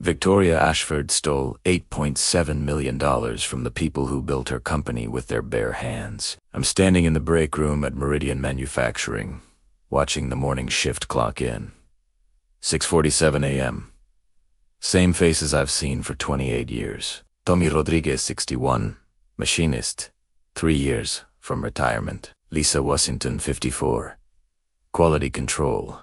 Victoria Ashford stole $8.7 million from the people who built her company with their bare hands. I'm standing in the break room at Meridian Manufacturing, watching the morning shift clock in. 6:47 a.m. Same faces I've seen for 28 years. Tommy Rodriguez, 61, machinist, 3 years from retirement. Lisa Washington, 54, quality control.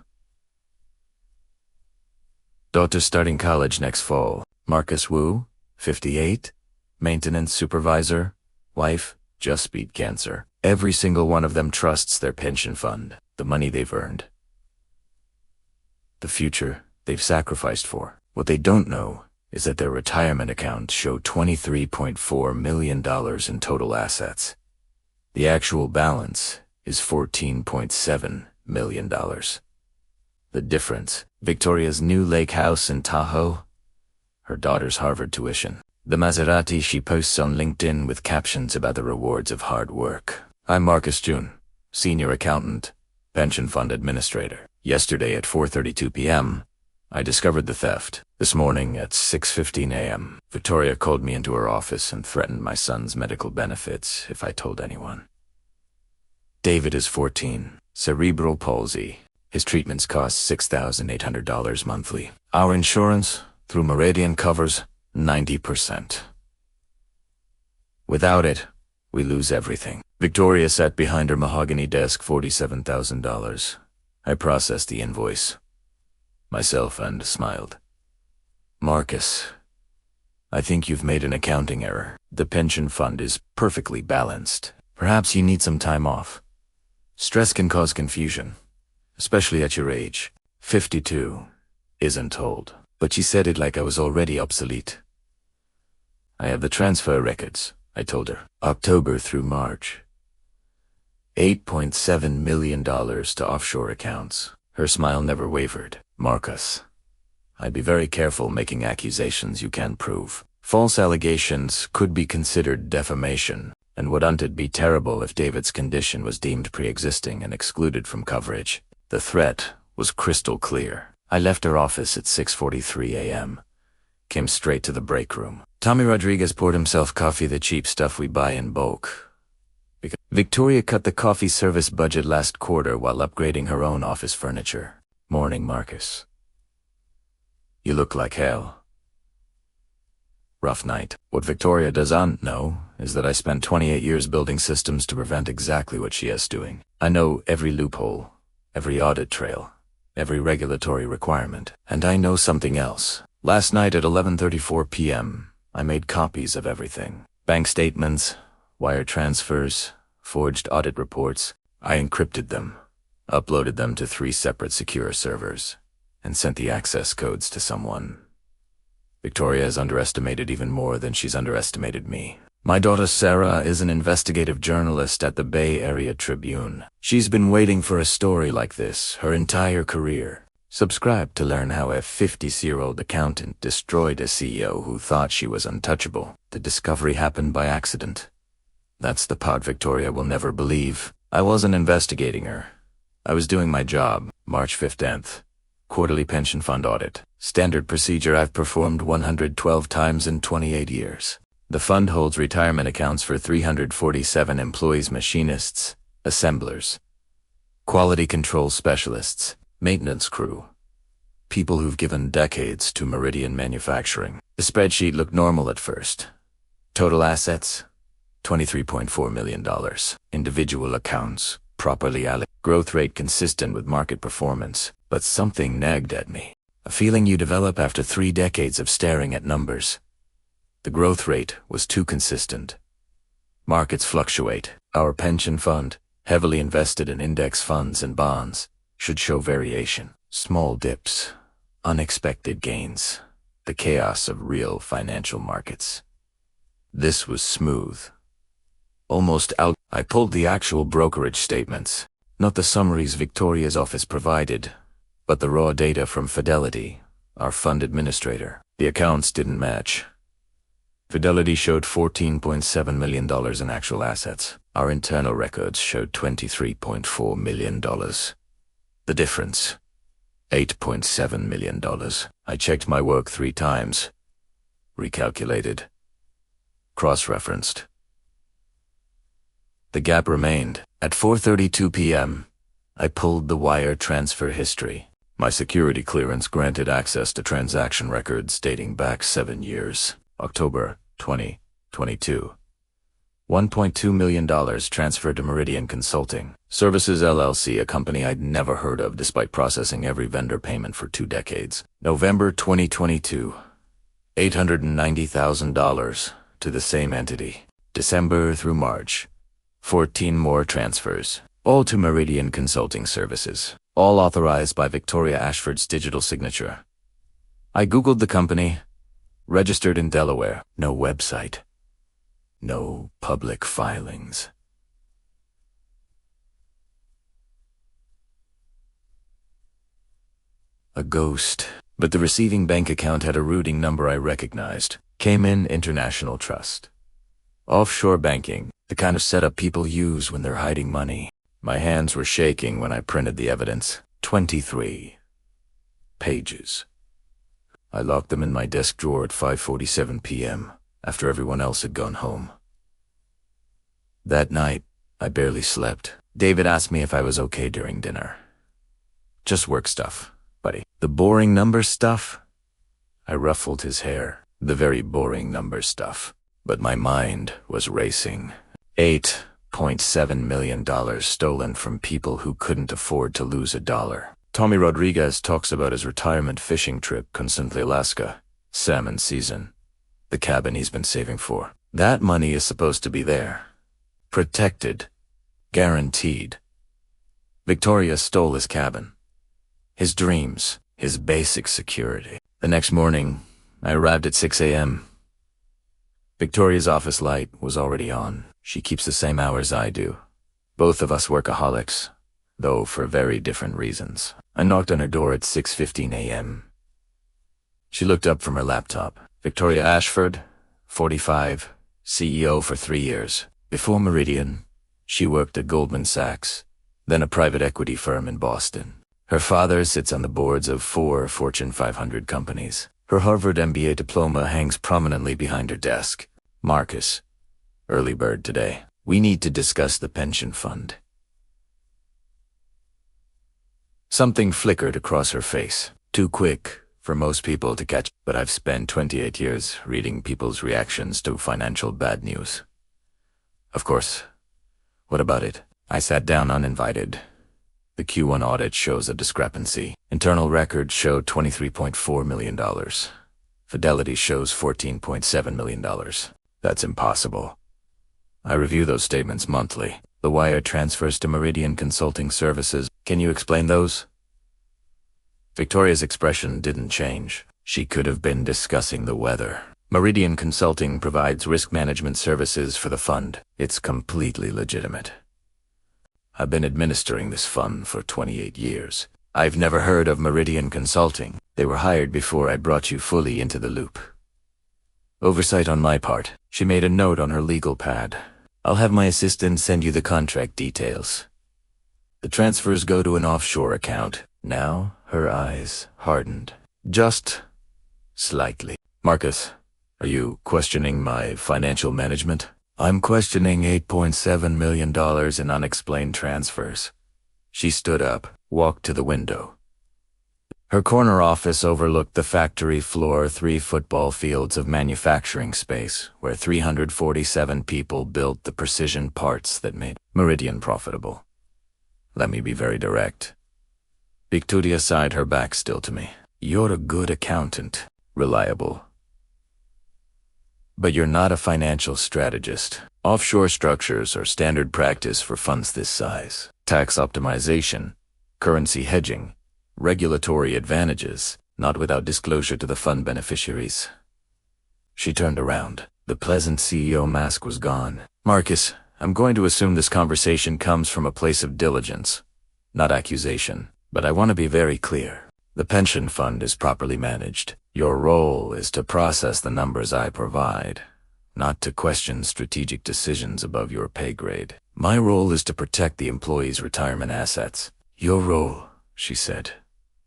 Daughter starting college next fall. Marcus Wu, 58, maintenance supervisor. Wife, just beat cancer. Every single one of them trusts their pension fund, the money they've earned, the future they've sacrificed for. What they don't know is that their retirement accounts show $23.4 million in total assets. The actual balance is $14.7 million. The difference: Victoria's new lake house in Tahoe, her daughter's Harvard tuition, the Maserati she posts on LinkedIn with captions about the rewards of hard work. I'm Marcus June, senior accountant, pension fund administrator. Yesterday at 4:32 p.m., I discovered the theft. This morning at 6:15 a.m., Victoria called me into her office and threatened my son's medical benefits if I told anyone. David is 14, cerebral palsy. His treatments cost $6,800 monthly. Our insurance, through Meridian, covers 90%. Without it, we lose everything. Victoria sat behind her mahogany desk, $47,000. I processed the invoice myself and smiled. Marcus, I think you've made an accounting error. The pension fund is perfectly balanced. Perhaps you need some time off. Stress can cause confusion, especially at your age. 52 isn't old. But she said it like I was already obsolete. I have the transfer records, I told her. October through March. $8.7 million to offshore accounts. Her smile never wavered. Marcus, I'd be very careful making accusations you can't prove. False allegations could be considered defamation, and wouldn't it be terrible if David's condition was deemed pre-existing and excluded from coverage? The threat was crystal clear. I left her office at 6:43 a.m., came straight to the break room. Tommy Rodriguez poured himself coffee, the cheap stuff we buy in bulk. Victoria cut the coffee service budget last quarter while upgrading her own office furniture. Morning, Marcus. You look like hell. Rough night. What Victoria doesn't know is that I spent 28 years building systems to prevent exactly what she is doing. I know every loophole, every audit trail, every regulatory requirement. And I know something else. Last night at 11:34 p.m., I made copies of everything. Bank statements, wire transfers, forged audit reports. I encrypted them, uploaded them to 3 separate secure servers, and sent the access codes to someone. Victoria has underestimated even more than she's underestimated me. My daughter Sarah is an investigative journalist at the Bay Area Tribune. She's been waiting for a story like this her entire career. Subscribe to learn how a 50-year-old accountant destroyed a CEO who thought she was untouchable. The discovery happened by accident. That's the part Victoria will never believe. I wasn't investigating her. I was doing my job. March 15th. Quarterly pension fund audit. Standard procedure I've performed 112 times in 28 years. The fund holds retirement accounts for 347 employees, machinists, assemblers, quality control specialists, maintenance crew, people who've given decades to Meridian Manufacturing. The spreadsheet looked normal at first. Total assets, $23.4 million. Individual accounts, properly allocated. Growth rate consistent with market performance. But something nagged at me. A feeling you develop after 3 decades of staring at numbers. The growth rate was too consistent. Markets fluctuate. Our pension fund, heavily invested in index funds and bonds, should show variation. Small dips, unexpected gains, the chaos of real financial markets. This was smooth. Almost out. I pulled the actual brokerage statements, not the summaries Victoria's office provided, but the raw data from Fidelity, our fund administrator. The accounts didn't match. Fidelity showed $14.7 million in actual assets. Our internal records showed $23.4 million. The difference, $8.7 million. I checked my work 3 times, recalculated, cross-referenced. The gap remained. At 4:32 p.m., I pulled the wire transfer history. My security clearance granted access to transaction records dating back 7 years. October 2022. $1.2 million transferred to Meridian Consulting Services LLC, a company I'd never heard of despite processing every vendor payment for 2 decades. November 2022. $890,000 to the same entity. December through March. 14 more transfers, all to Meridian Consulting Services, all authorized by Victoria Ashford's digital signature. I Googled the company, registered in Delaware. No website. No public filings. A ghost. But the receiving bank account had a routing number I recognized. Cayman International Trust. Offshore banking, the kind of setup people use when they're hiding money. My hands were shaking when I printed the evidence. 23 pages. I locked them in my desk drawer at 5:47 p.m. after everyone else had gone home. That night, I barely slept. David asked me if I was okay during dinner. Just work stuff, buddy. The boring number stuff? I ruffled his hair. The very boring number stuff. But my mind was racing. $8.7 million stolen from people who couldn't afford to lose a dollar. Tommy Rodriguez talks about his retirement fishing trip, constantly Alaska, salmon season, the cabin he's been saving for. That money is supposed to be there. Protected. Guaranteed. Victoria stole his cabin. His dreams. His basic security. The next morning, I arrived at 6 a.m. Victoria's office light was already on. She keeps the same hours I do. Both of us workaholics, though for very different reasons. I knocked on her door at 6:15 a.m. She looked up from her laptop. Victoria Ashford, 45, CEO for 3 years. Before Meridian, she worked at Goldman Sachs, then a private equity firm in Boston. Her father sits on the boards of 4 Fortune 500 companies. Her Harvard MBA diploma hangs prominently behind her desk. Marcus, early bird today. We need to discuss the pension fund. Something flickered across her face. Too quick for most people to catch, but I've spent 28 years reading people's reactions to financial bad news. Of course. What about it? I sat down uninvited. The Q1 audit shows a discrepancy. Internal records show $23.4 million. Fidelity shows $14.7 million. That's impossible. I review those statements monthly. The wire transfers to Meridian Consulting Services. Can you explain those? Victoria's expression didn't change. She could have been discussing the weather. Meridian Consulting provides risk management services for the fund. It's completely legitimate. I've been administering this fund for 28 years. I've never heard of Meridian Consulting. They were hired before I brought you fully into the loop. Oversight on my part. She made a note on her legal pad. I'll have my assistant send you the contract details. The transfers go to an offshore account. Now, her eyes hardened. Just slightly. Marcus, are you questioning my financial management? I'm questioning $8.7 million in unexplained transfers. She stood up, walked to the window. Her corner office overlooked the factory floor 3 football fields of manufacturing space, where 347 people built the precision parts that made Meridian profitable. Let me be very direct. Victoria sighed, her back still to me. You're a good accountant, reliable. But you're not a financial strategist. Offshore structures are standard practice for funds this size. Tax optimization, currency hedging, regulatory advantages, not without disclosure to the fund beneficiaries. She turned around. The pleasant CEO mask was gone. Marcus, I'm going to assume this conversation comes from a place of diligence, not accusation. But I want to be very clear. The pension fund is properly managed. Your role is to process the numbers I provide, not to question strategic decisions above your pay grade. My role is to protect the employee's retirement assets. Your role, she said,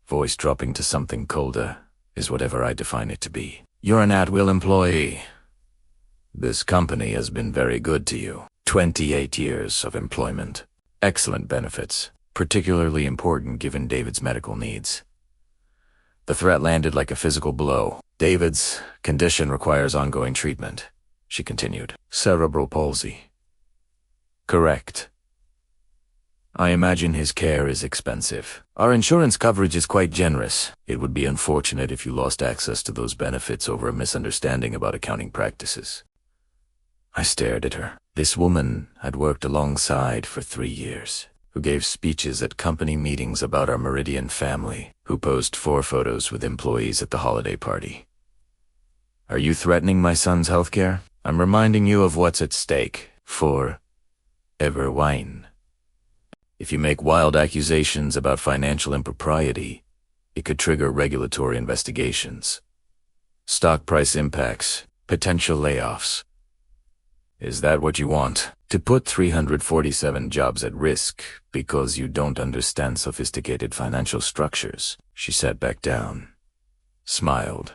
voice dropping to something colder, is whatever I define it to be. You're an at-will employee. This company has been very good to you. 28 years of employment. Excellent benefits, particularly important given David's medical needs. The threat landed like a physical blow. David's condition requires ongoing treatment, she continued. Cerebral palsy. Correct. I imagine his care is expensive. Our insurance coverage is quite generous. It would be unfortunate if you lost access to those benefits over a misunderstanding about accounting practices. I stared at her. This woman I'd worked alongside for 3 years, who gave speeches at company meetings about our Meridian family, who posed 4 photos with employees at the holiday party. Are you threatening my son's healthcare? I'm reminding you of what's at stake. For Everwine. If you make wild accusations about financial impropriety, it could trigger regulatory investigations, stock price impacts, potential layoffs. Is that what you want? To put 347 jobs at risk because you don't understand sophisticated financial structures? She sat back down, smiled.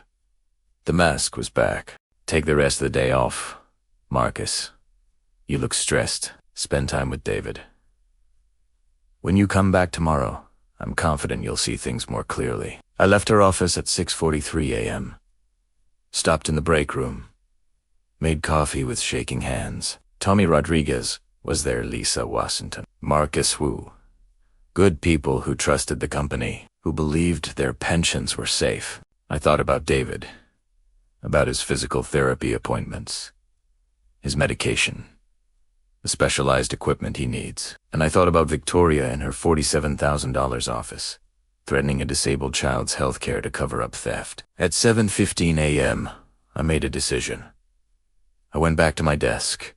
The mask was back. Take the rest of the day off, Marcus. You look stressed. Spend time with David. When you come back tomorrow, I'm confident you'll see things more clearly. I left her office at 6:43 a.m. Stopped in the break room. Made coffee with shaking hands. Tommy Rodriguez was there, Lisa Washington, Marcus Wu. Good people who trusted the company, who believed their pensions were safe. I thought about David, about his physical therapy appointments, his medication, the specialized equipment he needs. And I thought about Victoria in her $47,000 office, threatening a disabled child's health care to cover up theft. At 7:15 a.m., I made a decision. I went back to my desk,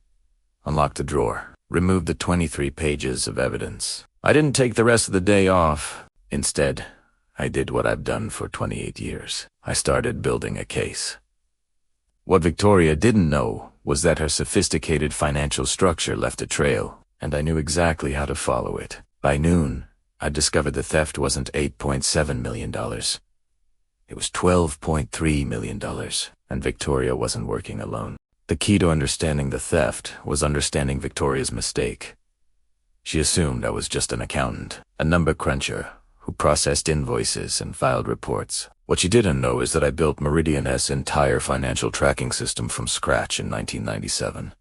unlocked the drawer, removed the 23 pages of evidence. I didn't take the rest of the day off. Instead, I did what I've done for 28 years. I started building a case. What Victoria didn't know was that her sophisticated financial structure left a trail, and I knew exactly how to follow it. By noon, I discovered the theft wasn't $8.7 million. It was $12.3 million, and Victoria wasn't working alone. The key to understanding the theft was understanding Victoria's mistake. She assumed I was just an accountant, a number cruncher, who processed invoices and filed reports. What she didn't know is that I built Meridian's entire financial tracking system from scratch in 1997.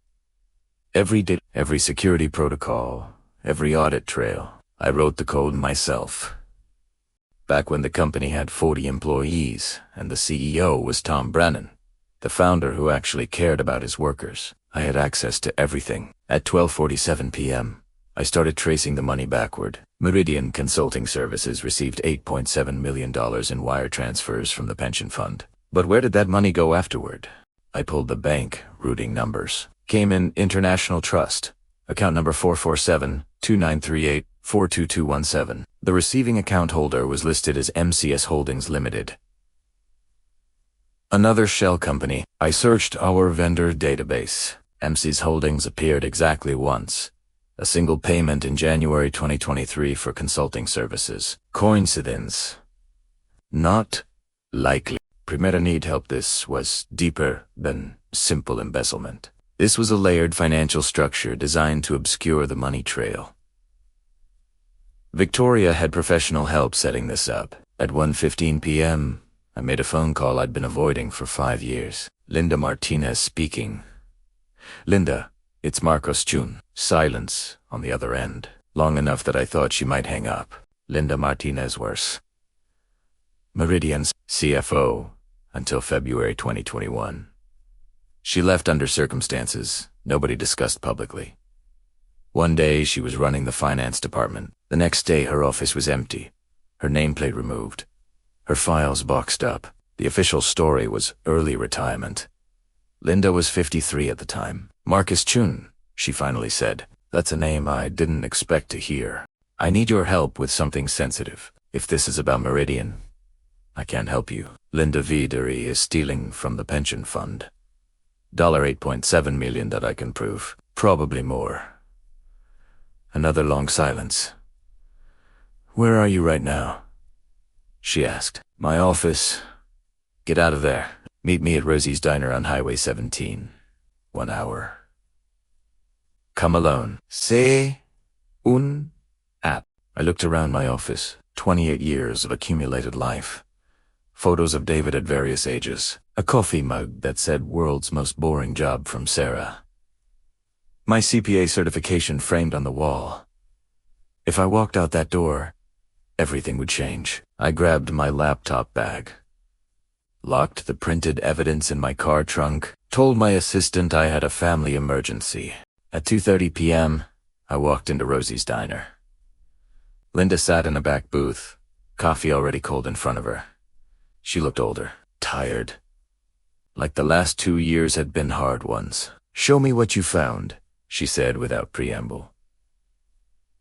Every security protocol, every audit trail, I wrote the code myself. Back when the company had 40 employees and the CEO was Tom Brennan, the founder who actually cared about his workers, I had access to everything. At 12:47 p.m., I started tracing the money backward. Meridian Consulting Services received $8.7 million in wire transfers from the pension fund. But where did that money go afterward? I pulled the bank routing numbers. Came in International Trust, account number 447-2938-42217. The receiving account holder was listed as MCS Holdings Limited, another shell company. I searched our vendor database. MCS Holdings appeared exactly once. A single payment in January 2023 for consulting services. Coincidence? Not likely. Primera need help. This was deeper than simple embezzlement. This was a layered financial structure designed to obscure the money trail. Victoria had professional help setting this up. At 1:15 p.m., I made a phone call I'd been avoiding for 5 years. Linda Martinez speaking. Linda, it's Marcos Chun. Silence on the other end, long enough that I thought she might hang up. Linda Martinez was Meridian's CFO until February 2021. She left under circumstances nobody discussed publicly. One day she was running the finance department. The next day her office was empty, her nameplate removed, her files boxed up. The official story was early retirement. Linda was 53 at the time. Marcus Chun, she finally said. That's a name I didn't expect to hear. I need your help with something sensitive. If this is about Meridian, I can't help you. Linda Videri is stealing from the pension fund. $8.7 million that I can prove. Probably more. Another long silence. Where are you right now? She asked. My office. Get out of there. Meet me at Rosie's Diner on Highway 17. 1 hour. Come alone. C'est un app. I looked around my office. 28 years of accumulated life. Photos of David at various ages. A coffee mug that said world's most boring job from Sarah. My CPA certification framed on the wall. If I walked out that door, everything would change. I grabbed my laptop bag, locked the printed evidence in my car trunk, told my assistant I had a family emergency. At 2:30 p.m., I walked into Rosie's Diner. Linda sat in a back booth, coffee already cold in front of her. She looked older, tired, like the last 2 years had been hard ones. "Show me what you found," she said without preamble.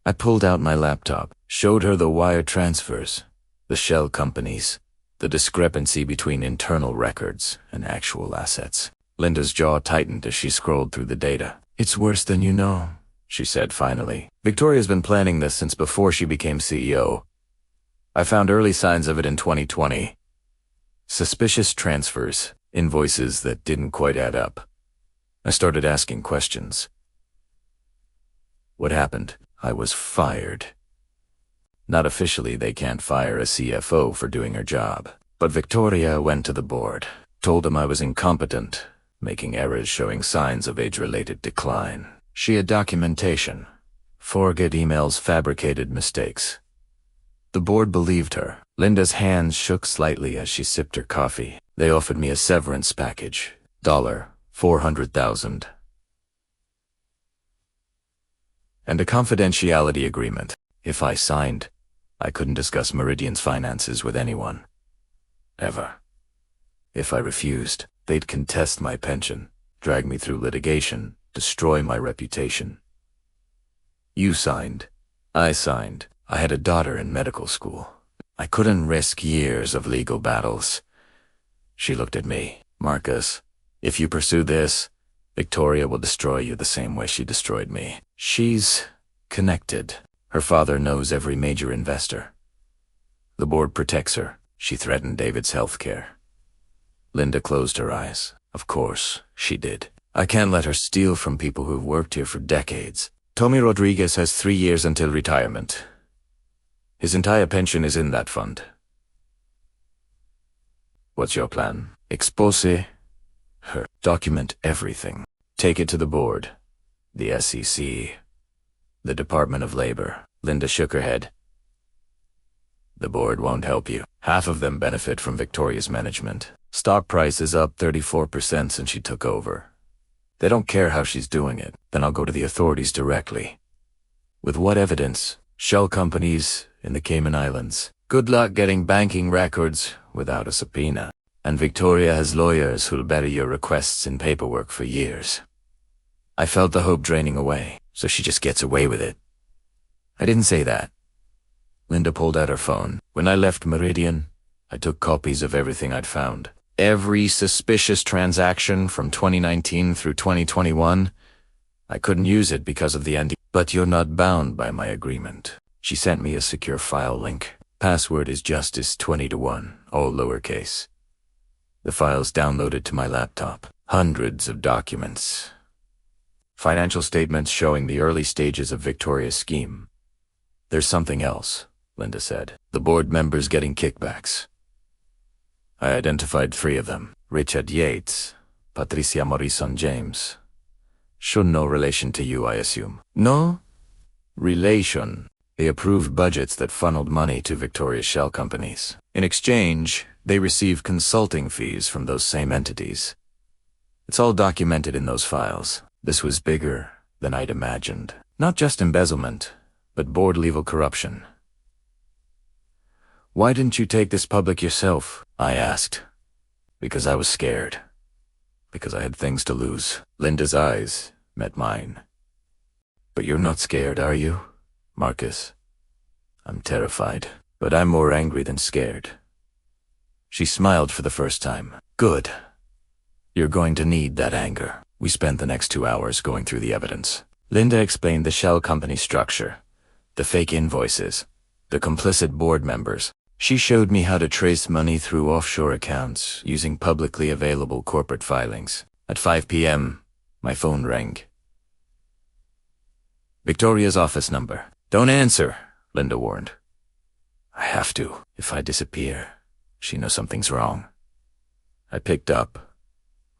I pulled out my laptop, showed her the wire transfers, the shell companies, the discrepancy between internal records and actual assets. Linda's jaw tightened as she scrolled through the data. "It's worse than you know," she said finally. "Victoria's been planning this since before she became CEO. I found early signs of it in 2020. Suspicious transfers, invoices that didn't quite add up. I started asking questions. What happened? I was fired. Not officially, they can't fire a CFO for doing her job. But Victoria went to the board, told them I was incompetent, making errors showing signs of age-related decline. She had documentation, forged emails, fabricated mistakes. The board believed her. Linda's hands shook slightly as she sipped her coffee. They offered me a severance package, $400,000. And a confidentiality agreement. If I signed, I couldn't discuss Meridian's finances with anyone. Ever. If I refused, they'd contest my pension, drag me through litigation, destroy my reputation. You signed. I signed. I had a daughter in medical school. I couldn't risk years of legal battles. She looked at me. "Marcus, if you pursue this, Victoria will destroy you the same way she destroyed me. She's connected. Her father knows every major investor. The board protects her. She threatened David's health care." Linda closed her eyes. Of course, she did. I can't let her steal from people who've worked here for decades. Tommy Rodriguez has 3 years until retirement. His entire pension is in that fund. What's your plan? Expose her. Document everything. Take it to the board. The SEC. The Department of Labor. Linda shook her head. The board won't help you. Half of them benefit from Victoria's management. Stock price is up 34% since she took over. They don't care how she's doing it. Then I'll go to the authorities directly. With what evidence? Shell companies in the Cayman Islands. Good luck getting banking records without a subpoena. And Victoria has lawyers who'll bury your requests in paperwork for years. I felt the hope draining away, so she just gets away with it. I didn't say that. Linda pulled out her phone. When I left Meridian, I took copies of everything I'd found. Every suspicious transaction from 2019 through 2021. I couldn't use it because of the NDA. But you're not bound by my agreement. She sent me a secure file link. Password is Justice20-1, all lowercase. The files downloaded to my laptop. Hundreds of documents. Financial statements showing the early stages of Victoria's scheme. There's something else, Linda said. The board members getting kickbacks. I identified 3 of them. Richard Yates, Patricia Morrison James. Show no relation to you, I assume. No relation. They approved budgets that funneled money to Victoria's shell companies. In exchange, they received consulting fees from those same entities. It's all documented in those files. This was bigger than I'd imagined. Not just embezzlement, but board-level corruption. Why didn't you take this public yourself? I asked. Because I was scared. Because I had things to lose. Linda's eyes met mine. But you're not scared, are you, Marcus? I'm terrified, but I'm more angry than scared. She smiled for the first time. Good. You're going to need that anger. We spent the next 2 hours going through the evidence. Linda explained the shell company structure, the fake invoices, the complicit board members. She showed me how to trace money through offshore accounts using publicly available corporate filings. At 5 p.m., my phone rang. Victoria's office number. Don't answer, Linda warned. I have to. If I disappear, she knows something's wrong. I picked up.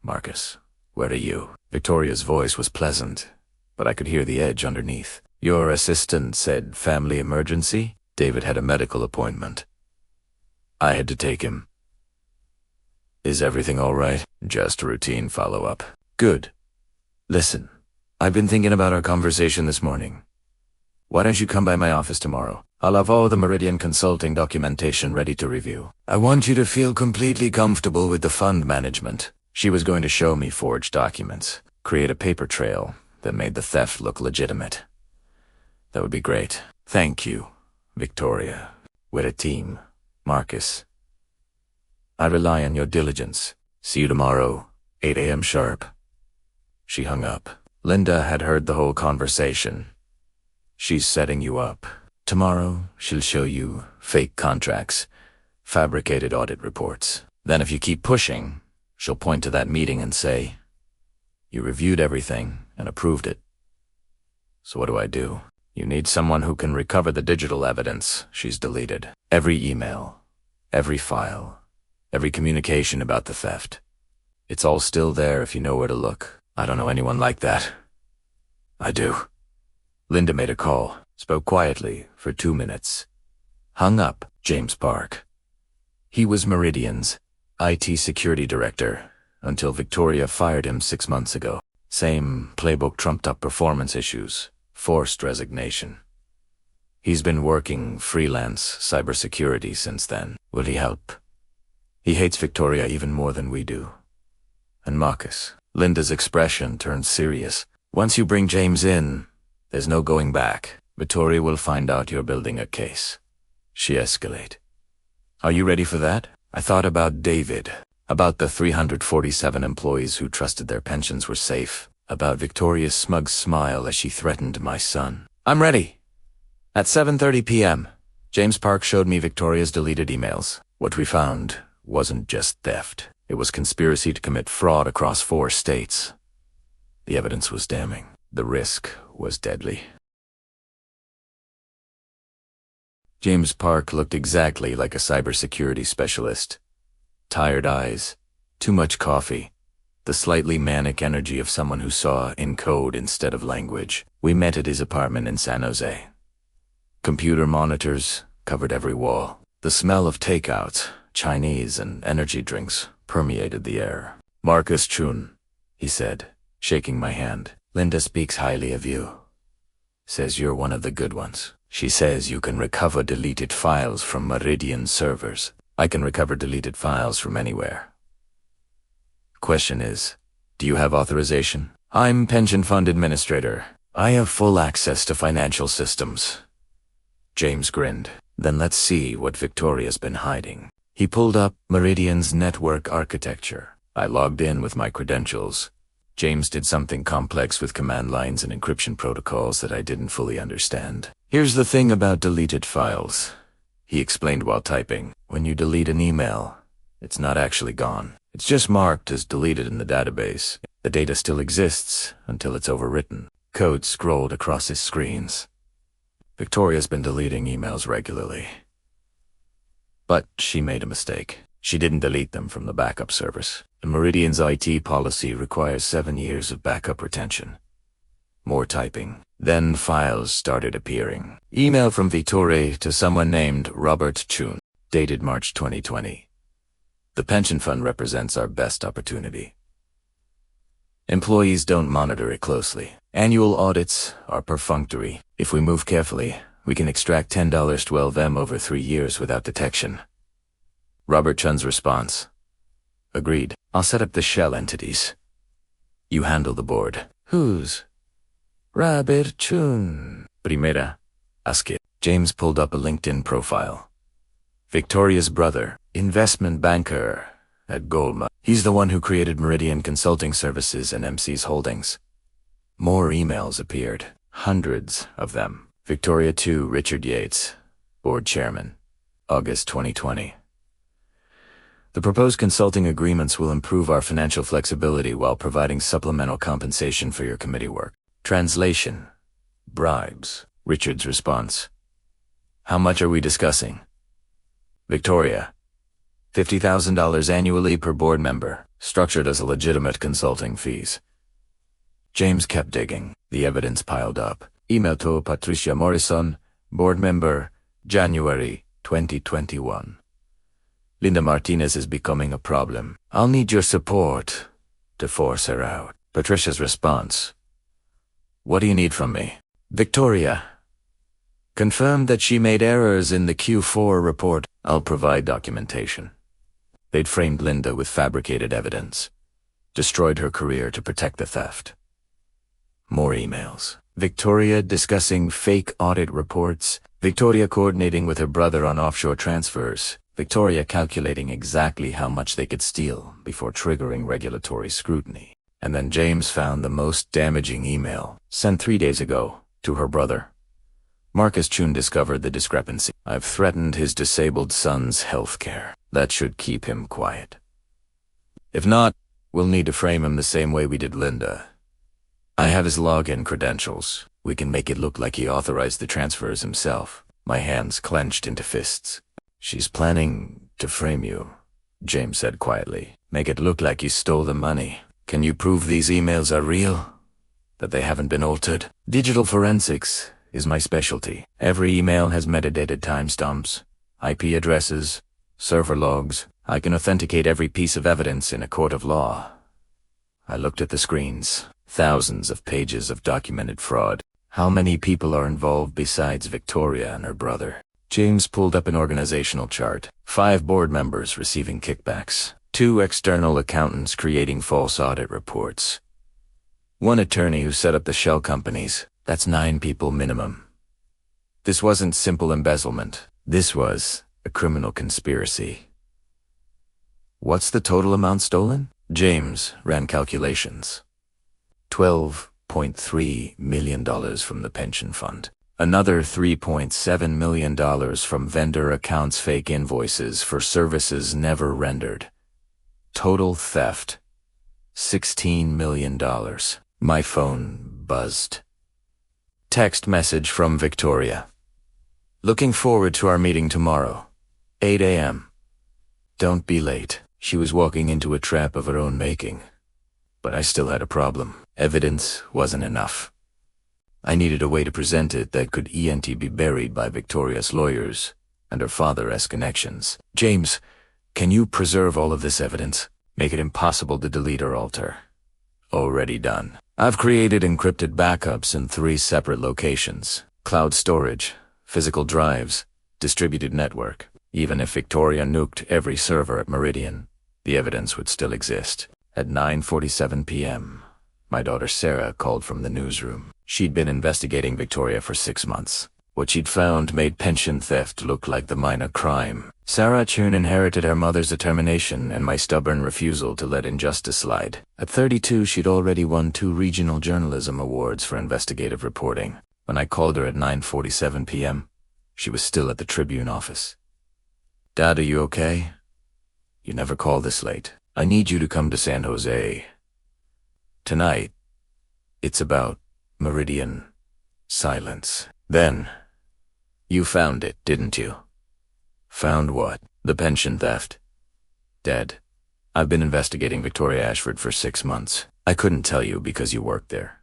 Marcus, where are you? Victoria's voice was pleasant, but I could hear the edge underneath. Your assistant said family emergency? David had a medical appointment. I had to take him. Is everything all right? Just routine follow-up. Good. Listen, I've been thinking about our conversation this morning. Why don't you come by my office tomorrow? I'll have all the Meridian Consulting documentation ready to review. I want you to feel completely comfortable with the fund management. She was going to show me forged documents, create a paper trail that made the theft look legitimate. That would be great. Thank you, Victoria. We're a team. Marcus. I rely on your diligence. See you tomorrow, 8 a.m. sharp. She hung up. Linda had heard the whole conversation. She's setting you up. Tomorrow, she'll show you fake contracts, fabricated audit reports. Then if you keep pushing, she'll point to that meeting and say, you reviewed everything and approved it. So what do I do? You need someone who can recover the digital evidence she's deleted. Every email, every file, every communication about the theft. It's all still there if you know where to look. I don't know anyone like that. I do. Linda made a call, spoke quietly for 2 minutes. Hung up. James Park. He was Meridian's IT security director until Victoria fired him 6 months ago. Same playbook, trumped up performance issues, forced resignation. He's been working freelance cybersecurity since then. Will he help? He hates Victoria even more than we do. And Marcus. Linda's expression turned serious. Once you bring James in, there's no going back. Victoria will find out you're building a case. She escalate. Are you ready for that? I thought about David, about the 347 employees who trusted their pensions were safe, about Victoria's smug smile as she threatened my son. I'm ready. At 7:30 p.m., James Park showed me Victoria's deleted emails. What we found wasn't just theft. It was conspiracy to commit fraud across 4 states. The evidence was damning. The risk was deadly. James Park looked exactly like a cybersecurity specialist. Tired eyes, too much coffee, the slightly manic energy of someone who saw in code instead of language. We met at his apartment in San Jose. Computer monitors covered every wall. The smell of takeout, Chinese, and energy drinks permeated the air. Marcus Chun, he said, shaking my hand. Linda speaks highly of you. Says you're one of the good ones. She says you can recover deleted files from Meridian servers. I can recover deleted files from anywhere. Question is, do you have authorization? I'm pension fund administrator. I have full access to financial systems. James grinned. Then let's see what Victoria's been hiding. He pulled up Meridian's network architecture. I logged in with my credentials. James did something complex with command lines and encryption protocols that I didn't fully understand. Here's the thing about deleted files, he explained while typing. When you delete an email, it's not actually gone. It's just marked as deleted in the database. The data still exists until it's overwritten. Code scrolled across his screens. Victoria's been deleting emails regularly. But she made a mistake. She didn't delete them from the backup service. The Meridian's IT policy requires 7 years of backup retention. More typing. Then files started appearing. Email from Victoria to someone named Robert Chun, dated March 2020. The pension fund represents our best opportunity. Employees don't monitor it closely. Annual audits are perfunctory. If we move carefully, we can extract $10.12M over 3 years without detection. Robert Chun's response. Agreed. I'll set up the shell entities. You handle the board. Who's? Robert Chun. Primera. Ask it. James pulled up a LinkedIn profile. Victoria's brother, investment banker at Goldman. He's the one who created Meridian Consulting Services and MC's Holdings. More emails appeared. Hundreds of them. Victoria to Richard Yates, board chairman. August 2020. The proposed consulting agreements will improve our financial flexibility while providing supplemental compensation for your committee work. Translation: bribes. Richard's response: how much are we discussing? Victoria: $50,000 annually per board member, structured as a legitimate consulting fees. James kept digging. The evidence piled up. Email to Patricia Morrison, board member, January 2021. Linda Martinez is becoming a problem. I'll need your support to force her out. Patricia's response: what do you need from me? Victoria: confirmed that she made errors in the Q4 report. I'll provide documentation. They'd framed Linda with fabricated evidence, destroyed her career to protect the theft. More emails. Victoria discussing fake audit reports. Victoria coordinating with her brother on offshore transfers. Victoria calculating exactly how much they could steal before triggering regulatory scrutiny. And then James found the most damaging email, sent 3 days ago, to her brother. Marcus Chun discovered the discrepancy. I've threatened his disabled son's health care. That should keep him quiet. If not, we'll need to frame him the same way we did Linda. I have his login credentials. We can make it look like he authorized the transfers himself. My hands clenched into fists. She's planning to frame you, James said quietly. Make it look like you stole the money. Can you prove these emails are real? That they haven't been altered? Digital forensics is my specialty. Every email has metadata timestamps, IP addresses, server logs. I can authenticate every piece of evidence in a court of law. I looked at the screens. Thousands of pages of documented fraud. How many people are involved besides Victoria and her brother? James pulled up an organizational chart. 5 board members receiving kickbacks. 2 external accountants creating false audit reports. 1 attorney who set up the shell companies. That's 9 people minimum. This wasn't simple embezzlement. This was a criminal conspiracy. What's the total amount stolen? James ran calculations. $12.3 million from the pension fund. Another $3.7 million from vendor accounts, fake invoices for services never rendered. Total theft, $16 million. My phone buzzed. Text message from Victoria. Looking forward to our meeting tomorrow, 8 a.m. Don't be late. She was walking into a trap of her own making. But I still had a problem. Evidence wasn't enough. I needed a way to present it that could be buried by Victoria's lawyers and her father's connections. James, can you preserve all of this evidence? Make it impossible to delete or alter. Already done. I've created encrypted backups in 3 separate locations. Cloud storage, physical drives, distributed network. Even if Victoria nuked every server at Meridian, the evidence would still exist. At 9:47 p.m., my daughter Sarah called from the newsroom. She'd been investigating Victoria for 6 months. What she'd found made pension theft look like the minor crime. Sarah Chun inherited her mother's determination and my stubborn refusal to let injustice slide. At 32, she'd already won 2 regional journalism awards for investigative reporting. When I called her at 9:47 p.m., she was still at the Tribune office. Dad, are you okay? You never call this late. I need you to come to San Jose. Tonight, it's about Meridian silence. Then, you found it, didn't you? Found what? The pension theft. Dead. I've been investigating Victoria Ashford for 6 months. I couldn't tell you because you worked there.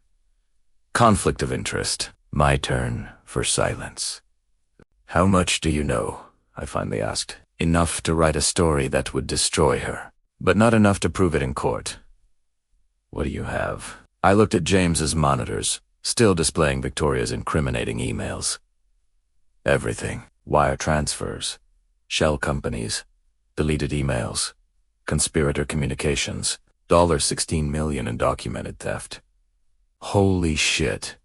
Conflict of interest. My turn for silence. How much do you know? I finally asked. Enough to write a story that would destroy her, but not enough to prove it in court. What do you have? I looked at James's monitors, still displaying Victoria's incriminating emails. Everything. Wire transfers, shell companies, deleted emails, conspirator communications, $16 million in documented theft. Holy shit.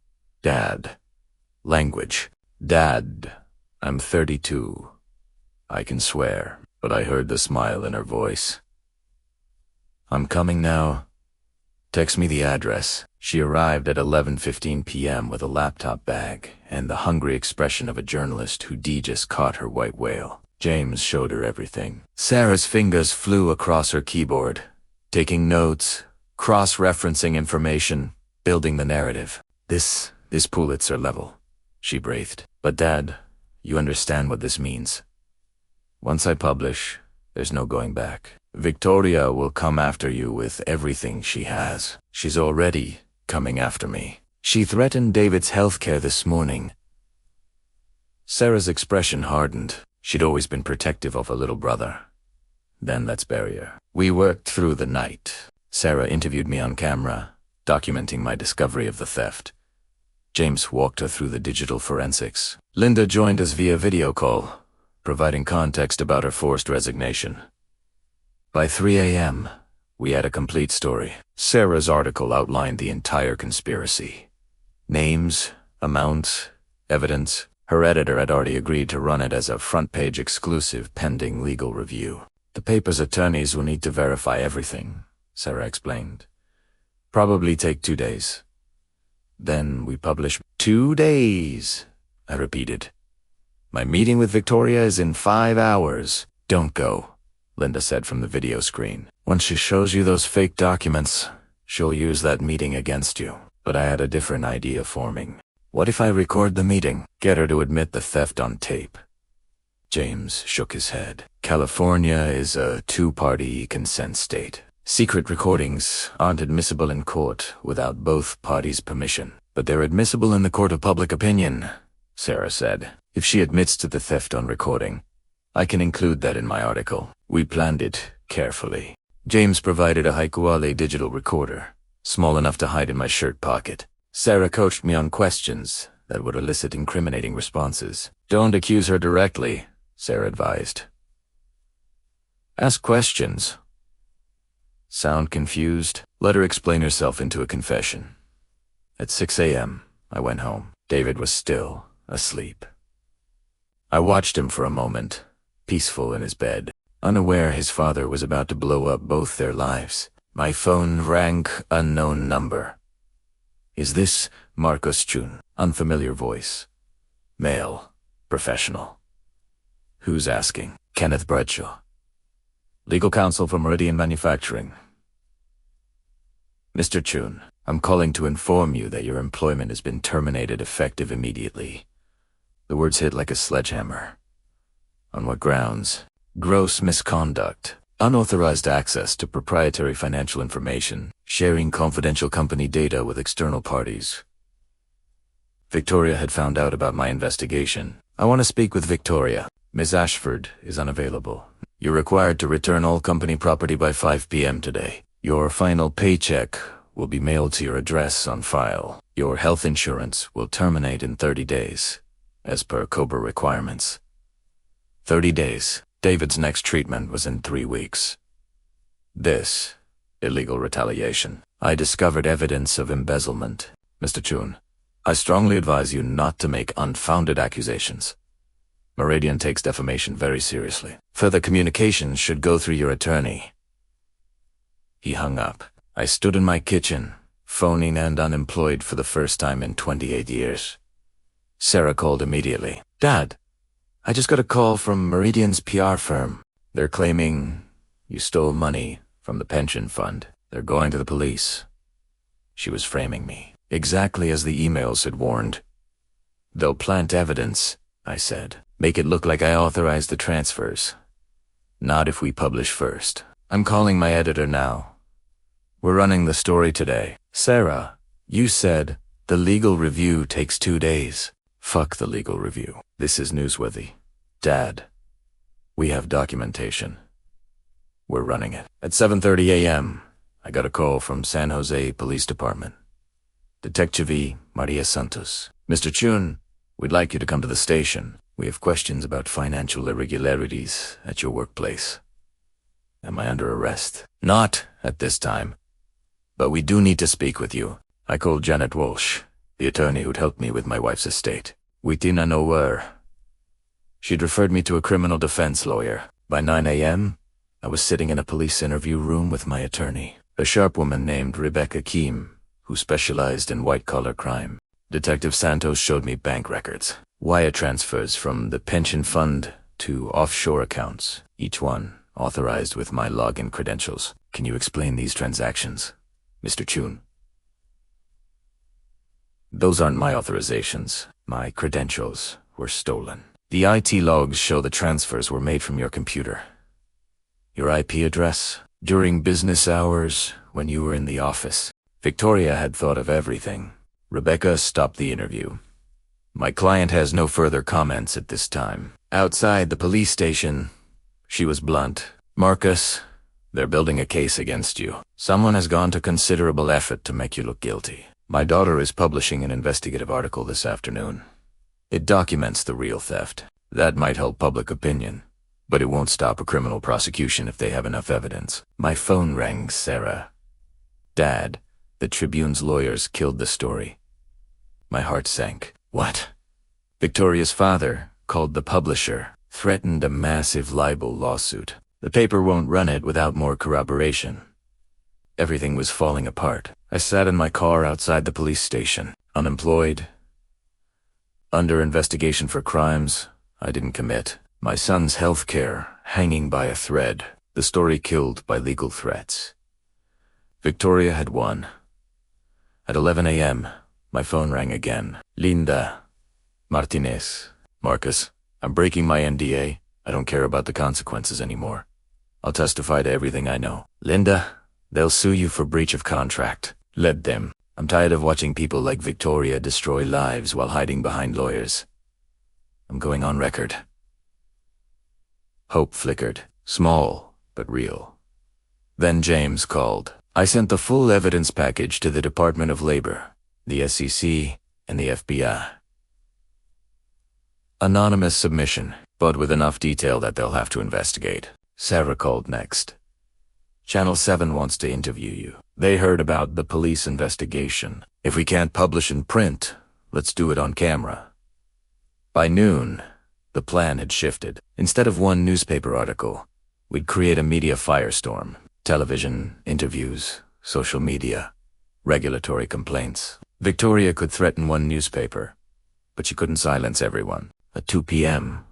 Dad. Language. Dad. I'm 32. I can swear, but I heard the smile in her voice. I'm coming now. Text me the address. She arrived at 11:15 p.m. with a laptop bag and the hungry expression of a journalist who just caught her white whale. James showed her everything. Sarah's fingers flew across her keyboard, taking notes, cross-referencing information, building the narrative. This is Pulitzer level, she breathed. But Dad, you understand what this means. Once I publish, there's no going back. Victoria will come after you with everything she has. She's already coming after me. She threatened David's healthcare this morning. Sarah's expression hardened. She'd always been protective of her little brother. Then let's bury her. We worked through the night. Sarah interviewed me on camera, documenting my discovery of the theft. James walked her through the digital forensics. Linda joined us via video call, providing context about her forced resignation. By 3 a.m., we had a complete story. Sarah's article outlined the entire conspiracy. Names, amounts, evidence. Her editor had already agreed to run it as a front-page exclusive pending legal review. The paper's attorneys will need to verify everything, Sarah explained. Probably take 2 days. Then we publish. 2 days, I repeated. My meeting with Victoria is in 5 hours. Don't go, Linda said from the video screen. Once she shows you those fake documents, she'll use that meeting against you. But I had a different idea forming. What if I record the meeting? Get her to admit the theft on tape. James shook his head. California is a two-party consent state. Secret recordings aren't admissible in court without both parties' permission. But they're admissible in the court of public opinion, Sarah said. If she admits to the theft on recording, I can include that in my article. We planned it carefully. James provided a high-quality digital recorder, small enough to hide in my shirt pocket. Sarah coached me on questions that would elicit incriminating responses. Don't accuse her directly, Sarah advised. Ask questions. Sound confused? Let her explain herself into a confession. At 6 a.m., I went home. David was still asleep. I watched him for a moment, peaceful in his bed, unaware his father was about to blow up both their lives. My phone rang, unknown number. Is this Marcos Chun? Unfamiliar voice. Male. Professional. Who's asking? Kenneth Bradshaw. Legal counsel for Meridian Manufacturing. Mr. Chun, I'm calling to inform you that your employment has been terminated effective immediately. The words hit like a sledgehammer. On what grounds? Gross misconduct. Unauthorized access to proprietary financial information, sharing confidential company data with external parties. Victoria had found out about my investigation. I want to speak with Victoria. Ms. Ashford is unavailable. You're required to return all company property by 5 p.m. today. Your final paycheck will be mailed to your address on file. Your health insurance will terminate in 30 days, as per COBRA requirements. 30 days. David's next treatment was in 3 weeks. This, illegal retaliation. I discovered evidence of embezzlement. Mr. Chun, I strongly advise you not to make unfounded accusations. Meridian takes defamation very seriously. Further communications should go through your attorney. He hung up. I stood in my kitchen, phoning and unemployed for the first time in 28 years. Sarah called immediately. Dad, I just got a call from Meridian's PR firm. They're claiming you stole money from the pension fund. They're going to the police. She was framing me, exactly as the emails had warned. They'll plant evidence, I said. Make it look like I authorized the transfers. Not if we publish first. I'm calling my editor now. We're running the story today. Sarah, you said the legal review takes 2 days. Fuck the legal review. This is newsworthy. Dad, we have documentation. We're running it. At 7:30 a.m., I got a call from San Jose Police Department. Detective Maria Santos. Mr. Chun, we'd like you to come to the station. We have questions about financial irregularities at your workplace. Am I under arrest? Not at this time. But we do need to speak with you. I called Janet Walsh, the attorney who'd helped me with my wife's estate. We didn't know where. She'd referred me to a criminal defense lawyer. By 9 a.m., I was sitting in a police interview room with my attorney, a sharp woman named Rebecca Keem, who specialized in white-collar crime. Detective Santos showed me bank records, wire transfers from the pension fund 2 offshore accounts, each one authorized with my login credentials. Can you explain these transactions, Mr. Chun? Those aren't my authorizations. My credentials were stolen. The IT logs show the transfers were made from your computer. Your IP address? During business hours, when you were in the office. Victoria had thought of everything. Rebecca stopped the interview. My client has no further comments at this time. Outside the police station, she was blunt. Marcus, they're building a case against you. Someone has gone to considerable effort to make you look guilty. My daughter is publishing an investigative article this afternoon. It documents the real theft. That might help public opinion, but it won't stop a criminal prosecution if they have enough evidence. My phone rang, Sarah. Dad, the Tribune's lawyers killed the story. My heart sank. What? Victoria's father called the publisher, threatened a massive libel lawsuit. The paper won't run it without more corroboration. Everything was falling apart. I sat in my car outside the police station, unemployed, under investigation for crimes I didn't commit. My son's health care hanging by a thread. The story killed by legal threats. Victoria had won. At 11 a.m., my phone rang again. Linda Martinez. Marcus, I'm breaking my NDA. I don't care about the consequences anymore. I'll testify to everything I know. Linda, they'll sue you for breach of contract. Let them. I'm tired of watching people like Victoria destroy lives while hiding behind lawyers. I'm going on record. Hope flickered. Small, but real. Then James called. I sent the full evidence package to the Department of Labor, the SEC, and the FBI. Anonymous submission, but with enough detail that they'll have to investigate. Sarah called next. Channel 7 wants to interview you. They heard about the police investigation. If we can't publish in print, let's do it on camera. By noon, the plan had shifted. Instead of one newspaper article, we'd create a media firestorm. Television, interviews, social media, regulatory complaints. Victoria could threaten one newspaper, but she couldn't silence everyone. At 2 p.m.,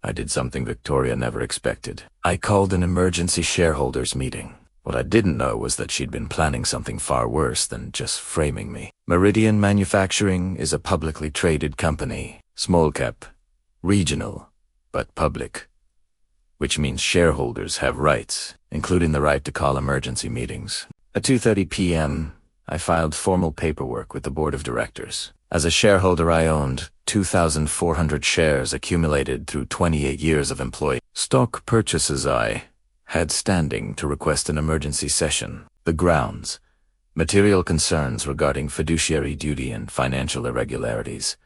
I did something Victoria never expected. I called an emergency shareholders meeting. What I didn't know was that she'd been planning something far worse than just framing me. Meridian Manufacturing is a publicly traded company, small cap, regional, but public, which means shareholders have rights, including the right to call emergency meetings. At 2:30 p.m., I filed formal paperwork with the board of directors. As a shareholder, I owned 2,400 shares accumulated through 28 years of employee stock purchases. I had standing to request an emergency session. The grounds: material concerns regarding fiduciary duty and financial irregularities,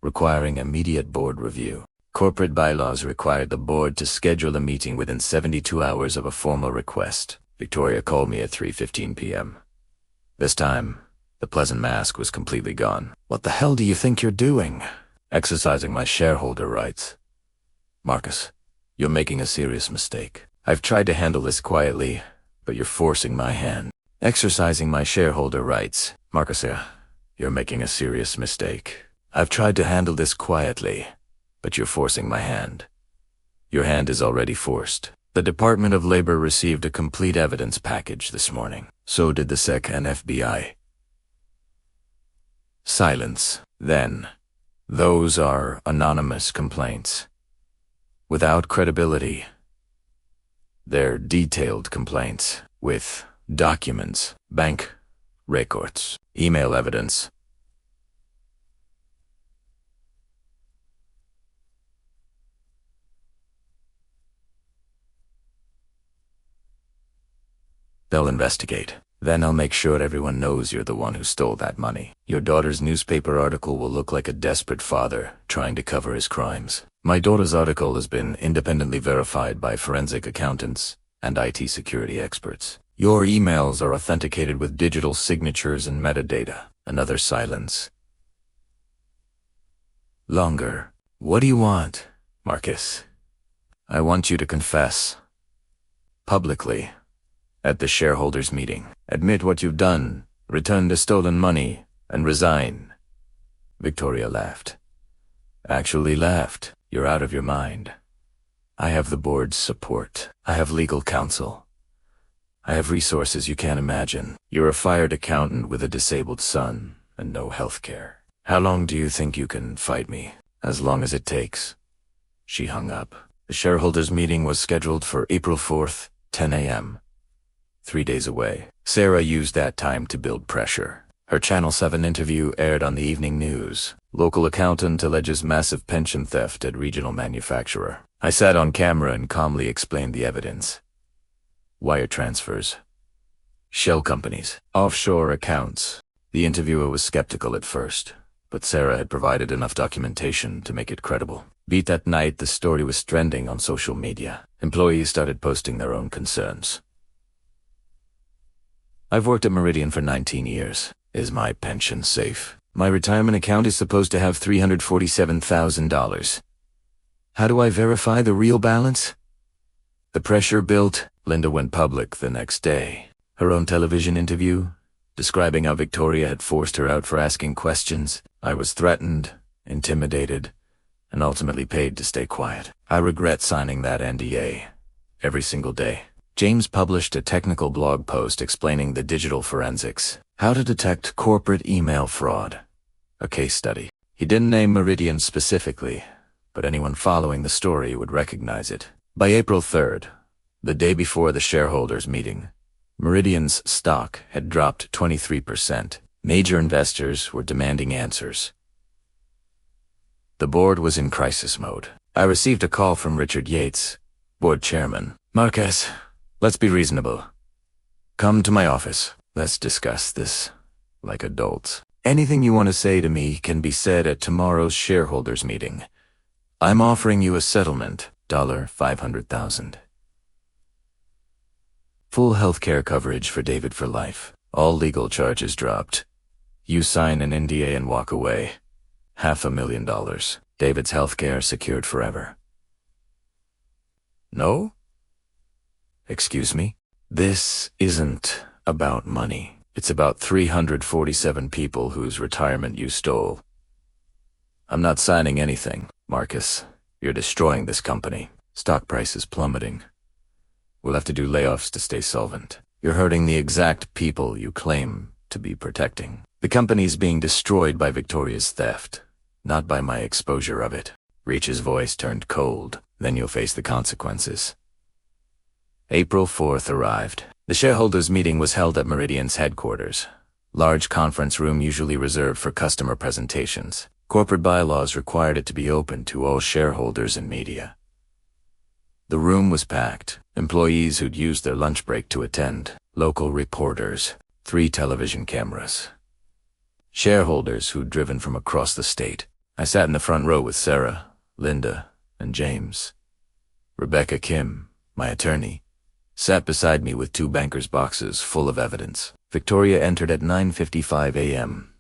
requiring immediate board review. Corporate bylaws required the board to schedule a meeting within 72 hours of a formal request. Victoria called me at 3:15 p.m. This time, the pleasant mask was completely gone. What the hell do you think you're doing? Exercising my shareholder rights. Marcus, you're making a serious mistake. I've tried to handle this quietly, but you're forcing my hand. Exercising my shareholder rights. Marcus, you're making a serious mistake. I've tried to handle this quietly, but you're forcing my hand. Your hand is already forced. The Department of Labor received a complete evidence package this morning. So did the SEC and FBI. Silence. Then, those are anonymous complaints. Without credibility. They're detailed complaints, with documents, bank records, email evidence. They'll investigate. Then I'll make sure everyone knows you're the one who stole that money. Your daughter's newspaper article will look like a desperate father trying to cover his crimes. My daughter's article has been independently verified by forensic accountants and IT security experts. Your emails are authenticated with digital signatures and metadata. Another silence. Longer. What do you want, Marcus? I want you to confess. Publicly. At the shareholders' meeting. Admit what you've done, return the stolen money, and resign. Victoria laughed. Actually laughed. You're out of your mind. I have the board's support. I have legal counsel. I have resources you can't imagine. You're a fired accountant with a disabled son and no health care. How long do you think you can fight me? As long as it takes. She hung up. The shareholders' meeting was scheduled for April 4th, 10 a.m. 3 days away. Sarah used that time to build pressure. Her Channel 7 interview aired on the evening news. Local accountant alleges massive pension theft at regional manufacturer. I sat on camera and calmly explained the evidence. Wire transfers. Shell companies. Offshore accounts. The interviewer was skeptical at first, but Sarah had provided enough documentation to make it credible. Beat that night, the story was trending on social media. Employees started posting their own concerns. I've worked at Meridian for 19 years. Is my pension safe? My retirement account is supposed to have $347,000. How do I verify the real balance? The pressure built. Linda went public the next day. Her own television interview, describing how Victoria had forced her out for asking questions. I was threatened, intimidated, and ultimately paid to stay quiet. I regret signing that NDA. Every single day. James published a technical blog post explaining the digital forensics, how to detect corporate email fraud, a case study. He didn't name Meridian specifically, but anyone following the story would recognize it. By April 3rd, the day before the shareholders' meeting, Meridian's stock had dropped 23%. Major investors were demanding answers. The board was in crisis mode. I received a call from Richard Yates, board chairman. Marcus, let's be reasonable. Come to my office. Let's discuss this like adults. Anything you want to say to me can be said at tomorrow's shareholders meeting. I'm offering you a settlement, $500,000. Full healthcare coverage for David for life. All legal charges dropped. You sign an NDA and walk away. $500,000. David's healthcare secured forever. No? Excuse me? This isn't about money. It's about 347 people whose retirement you stole. I'm not signing anything, Marcus. You're destroying this company. Stock price is plummeting. We'll have to do layoffs to stay solvent. You're hurting the exact people you claim to be protecting. The company's being destroyed by Victoria's theft, not by my exposure of it. Reach's voice turned cold. Then you'll face the consequences. April 4th arrived. The shareholders' meeting was held at Meridian's headquarters. Large conference room usually reserved for customer presentations. Corporate bylaws required it to be open to all shareholders and media. The room was packed. Employees who'd used their lunch break to attend. Local reporters. 3 television cameras. Shareholders who'd driven from across the state. I sat in the front row with Sarah, Linda, and James. Rebecca Kim, my attorney, sat beside me with 2 banker's boxes full of evidence. Victoria entered at 9:55 a.m.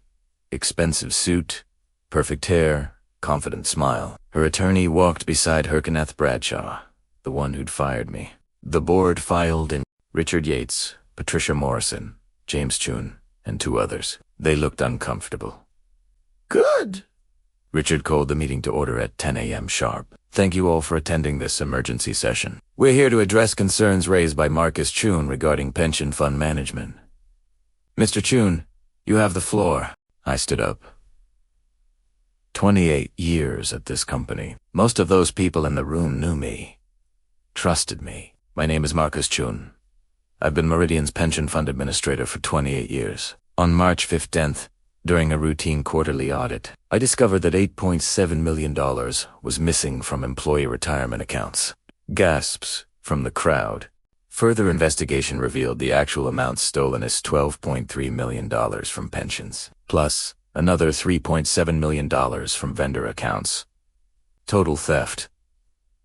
Expensive suit, perfect hair, confident smile. Her attorney walked beside her, Kenneth Bradshaw, the one who'd fired me. The board filed in. Richard Yates, Patricia Morrison, James Chun, and 2 others. They looked uncomfortable. Good. Richard called the meeting to order at 10 a.m. sharp. Thank you all for attending this emergency session. We're here to address concerns raised by Marcus Chun regarding pension fund management. Mr. Chun, you have the floor. I stood up. 28 years at this company. Most of those people in the room knew me, trusted me. My name is Marcus Chun. I've been Meridian's pension fund administrator for 28 years. On March 15th, during a routine quarterly audit, I discovered that $8.7 million was missing from employee retirement accounts. Gasps from the crowd. Further investigation revealed the actual amount stolen is $12.3 million from pensions, plus another $3.7 million from vendor accounts. Total theft,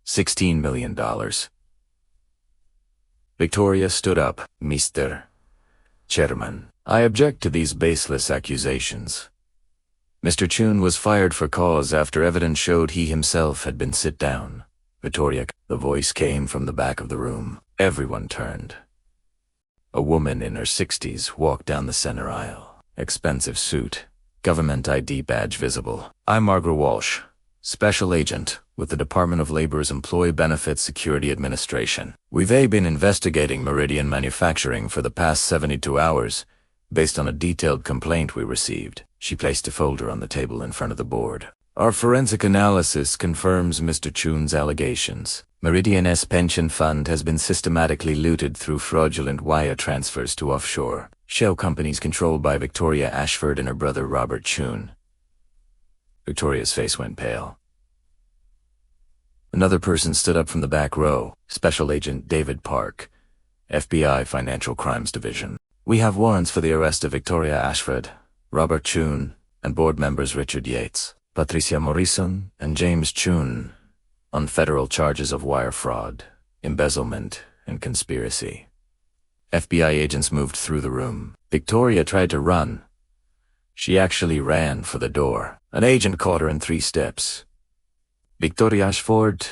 $16 million. Victoria stood up. Mr. Chairman, I object to these baseless accusations. Mr. Chun was fired for cause after evidence showed he himself had been sit down. Victoria, the voice came from the back of the room. Everyone turned. A woman in her 60s walked down the center aisle. Expensive suit, government ID badge visible. I'm Margaret Walsh, Special Agent with the Department of Labor's Employee Benefits Security Administration. We've been investigating Meridian Manufacturing for the past 72 hours, based on a detailed complaint we received. She placed a folder on the table in front of the board. Our forensic analysis confirms Mr. Chun's allegations. Meridian's pension fund has been systematically looted through fraudulent wire transfers to offshore shell companies controlled by Victoria Ashford and her brother Robert Chun. Victoria's face went pale. Another person stood up from the back row, Special Agent David Park, FBI Financial Crimes Division. We have warrants for the arrest of Victoria Ashford, Robert Chun, and board members Richard Yates, Patricia Morrison, and James Chun on federal charges of wire fraud, embezzlement, and conspiracy. FBI agents moved through the room. Victoria tried to run. She actually ran for the door. An agent caught her in 3 steps. Victoria Ashford,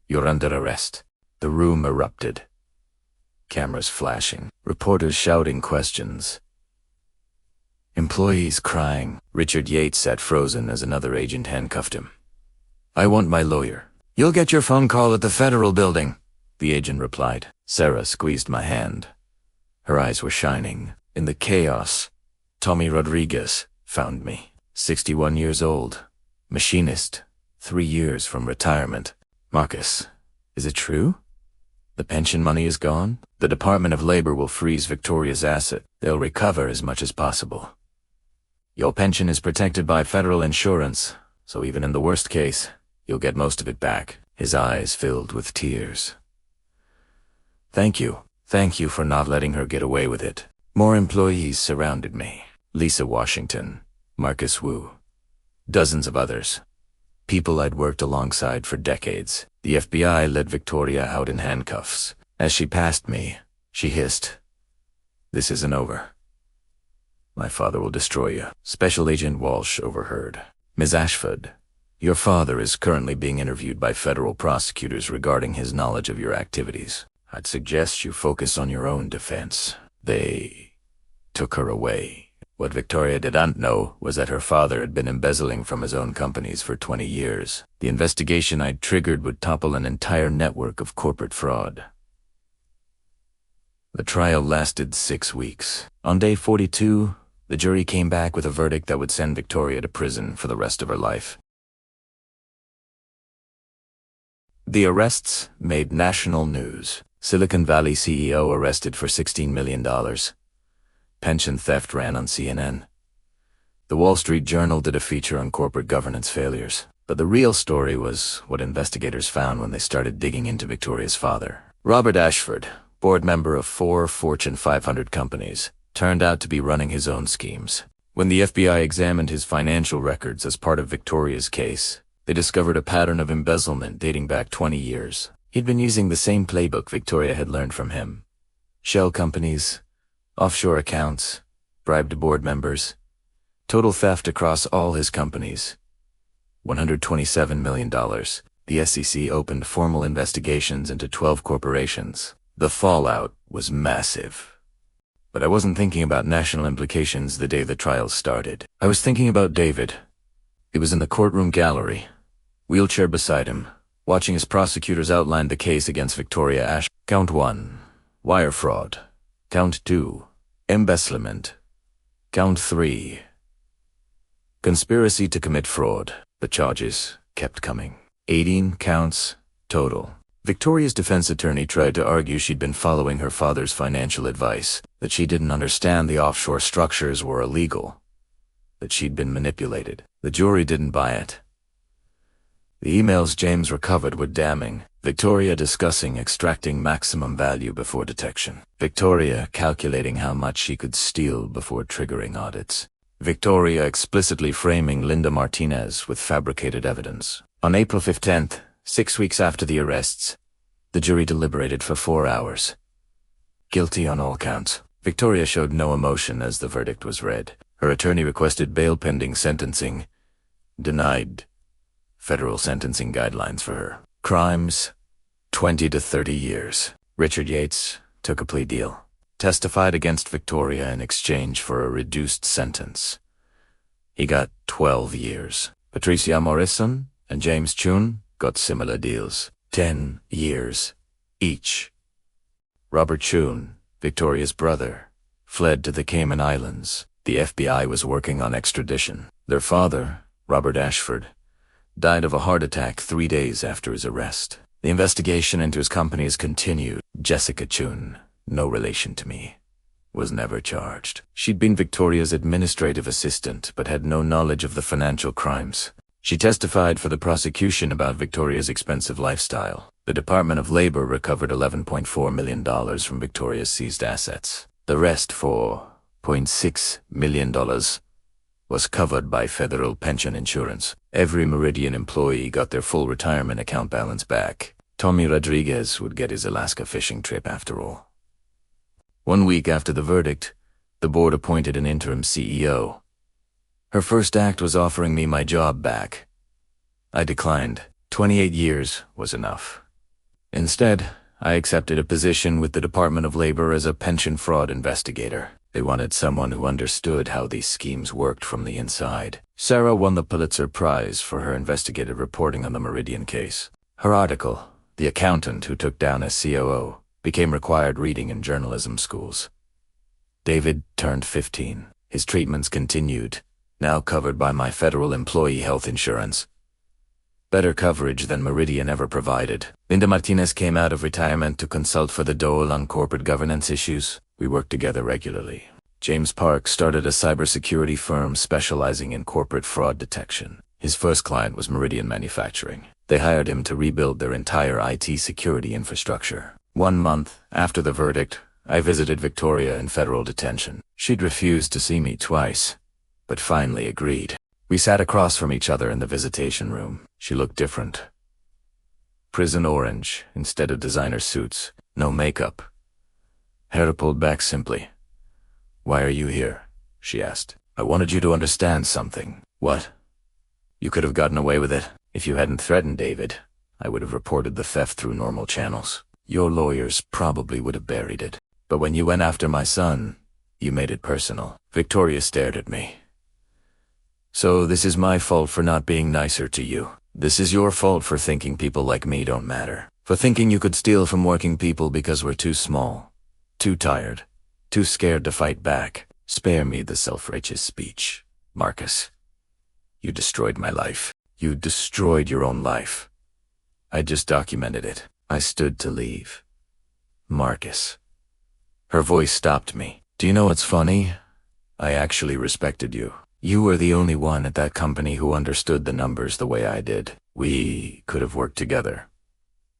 you're under arrest. The room erupted. Cameras flashing, reporters shouting questions. Employees crying. Richard Yates sat frozen as another agent handcuffed him. I want my lawyer. You'll get your phone call at the federal building, the agent replied. Sarah squeezed my hand. Her eyes were shining. In the chaos, Tommy Rodriguez found me. 61 years old. Machinist. 3 years from retirement. Marcus, is it true? The pension money is gone? The Department of Labor will freeze Victoria's asset. They'll recover as much as possible. Your pension is protected by federal insurance, so even in the worst case, you'll get most of it back. His eyes filled with tears. Thank you. Thank you for not letting her get away with it. More employees surrounded me. Lisa Washington, Marcus Wu, dozens of others. People I'd worked alongside for decades. The FBI led Victoria out in handcuffs. As she passed me, she hissed, "This isn't over. My father will destroy you." Special Agent Walsh overheard. Ms. Ashford, your father is currently being interviewed by federal prosecutors regarding his knowledge of your activities. I'd suggest you focus on your own defense. They took her away. What Victoria didn't know was that her father had been embezzling from his own companies for 20 years. The investigation I'd triggered would topple an entire network of corporate fraud. The trial lasted 6 weeks. On day 42, the jury came back with a verdict that would send Victoria to prison for the rest of her life. The arrests made national news. Silicon Valley CEO arrested for $16 million. Pension theft ran on CNN. The Wall Street Journal did a feature on corporate governance failures. But the real story was what investigators found when they started digging into Victoria's father. Robert Ashford, board member of 4 Fortune 500 companies, turned out to be running his own schemes. When the FBI examined his financial records as part of Victoria's case, they discovered a pattern of embezzlement dating back 20 years. He'd been using the same playbook Victoria had learned from him. Shell companies, offshore accounts, bribed board members, total theft across all his companies. $127 million. The SEC opened formal investigations into 12 corporations. The fallout was massive. But I wasn't thinking about national implications the day the trial started. I was thinking about David. He was in the courtroom gallery, wheelchair beside him, watching as prosecutors outlined the case against Victoria Ashford. Count 1, wire fraud. Count 2, embezzlement. Count 3, conspiracy to commit fraud. The charges kept coming. 18 counts total. Victoria's defense attorney tried to argue she'd been following her father's financial advice, that she didn't understand the offshore structures were illegal, that she'd been manipulated. The jury didn't buy it. The emails James recovered were damning. Victoria discussing extracting maximum value before detection. Victoria calculating how much she could steal before triggering audits. Victoria explicitly framing Linda Martinez with fabricated evidence. On April 15th, 6 weeks after the arrests, the jury deliberated for 4 hours. Guilty on all counts. Victoria showed no emotion as the verdict was read. Her attorney requested bail pending sentencing. Denied. Federal sentencing guidelines for her. Crimes, 20 to 30 years. Richard Yates took a plea deal. Testified against Victoria in exchange for a reduced sentence. He got 12 years. Patricia Morrison And James Chun got similar deals. 10 years each. Robert Chun, Victoria's brother, fled to the Cayman Islands. The FBI was working on extradition. Their father, Robert Ashford, died of a heart attack 3 days after his arrest. The investigation into his companies continued. Jessica Chun, no relation to me, was never charged. She'd been Victoria's administrative assistant but had no knowledge of the financial crimes. She testified for the prosecution about Victoria's expensive lifestyle. The Department of Labor recovered $11.4 million from Victoria's seized assets. The rest, $4.6 million, was covered by federal pension insurance. Every Meridian employee got their full retirement account balance back. Tommy Rodriguez would get his Alaska fishing trip after all. 1 week after the verdict, the board appointed an interim CEO. Her first act was offering me my job back. I declined. 28 years was enough. Instead, I accepted a position with the Department of Labor as a pension fraud investigator. They wanted someone who understood how these schemes worked from the inside. Sarah won the Pulitzer Prize for her investigative reporting on the Meridian case. Her article, "The Accountant Who Took Down a COO," became required reading in journalism schools. David turned 15. His treatments continued, now covered by my federal employee health insurance. Better coverage than Meridian ever provided. Linda Martinez came out of retirement to consult for the Dole on corporate governance issues. We worked together regularly. James Park started a cybersecurity firm specializing in corporate fraud detection. His first client was Meridian Manufacturing. They hired him to rebuild their entire IT security infrastructure. 1 month after the verdict, I visited Victoria in federal detention. She'd refused to see me twice, but finally agreed. We sat across from each other in the visitation room. She looked different. Prison orange instead of designer suits. No makeup. Hair pulled back simply. "Why are you here?" she asked. "I wanted you to understand something." "What?" "You could have gotten away with it. If you hadn't threatened David, I would have reported the theft through normal channels. Your lawyers probably would have buried it. But when you went after my son, you made it personal." Victoria stared at me. "So this is my fault for not being nicer to you. This is your fault for thinking people like me don't matter. For thinking you could steal from working people because we're too small, too tired, too scared to fight back. Spare me the self-righteous speech, Marcus. You destroyed my life. You destroyed your own life. I just documented it." I stood to leave. "Marcus." Her voice stopped me. "Do you know what's funny? I actually respected you. You were the only one at that company who understood the numbers the way I did. We could have worked together.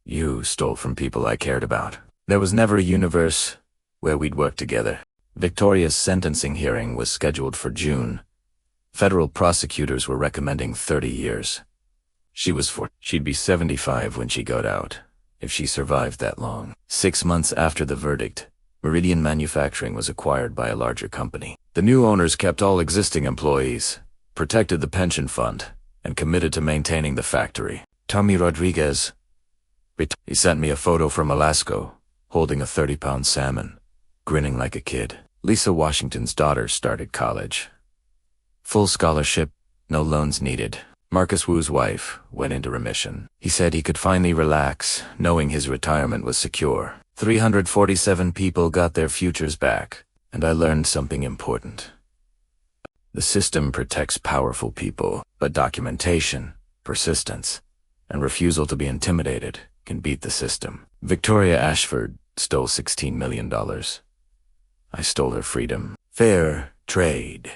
You stole from people I cared about. There was never a universe where we'd work together." Victoria's sentencing hearing was scheduled for June. Federal prosecutors were recommending 30 years. She'd be 75 when she got out, if she survived that long. 6 months after the verdict, Meridian Manufacturing was acquired by a larger company. The new owners kept all existing employees, protected the pension fund, and committed to maintaining the factory. Tommy Rodriguez, he sent me a photo from Alaska, holding a 30-pound salmon, grinning like a kid. Lisa Washington's daughter started college. Full scholarship, no loans needed. Marcus Wu's wife went into remission. He said he could finally relax, knowing his retirement was secure. 347 people got their futures back, and I learned something important. The system protects powerful people, but documentation, persistence, and refusal to be intimidated can beat the system. Victoria Ashford stole $16 million. I stole her freedom. Fair trade.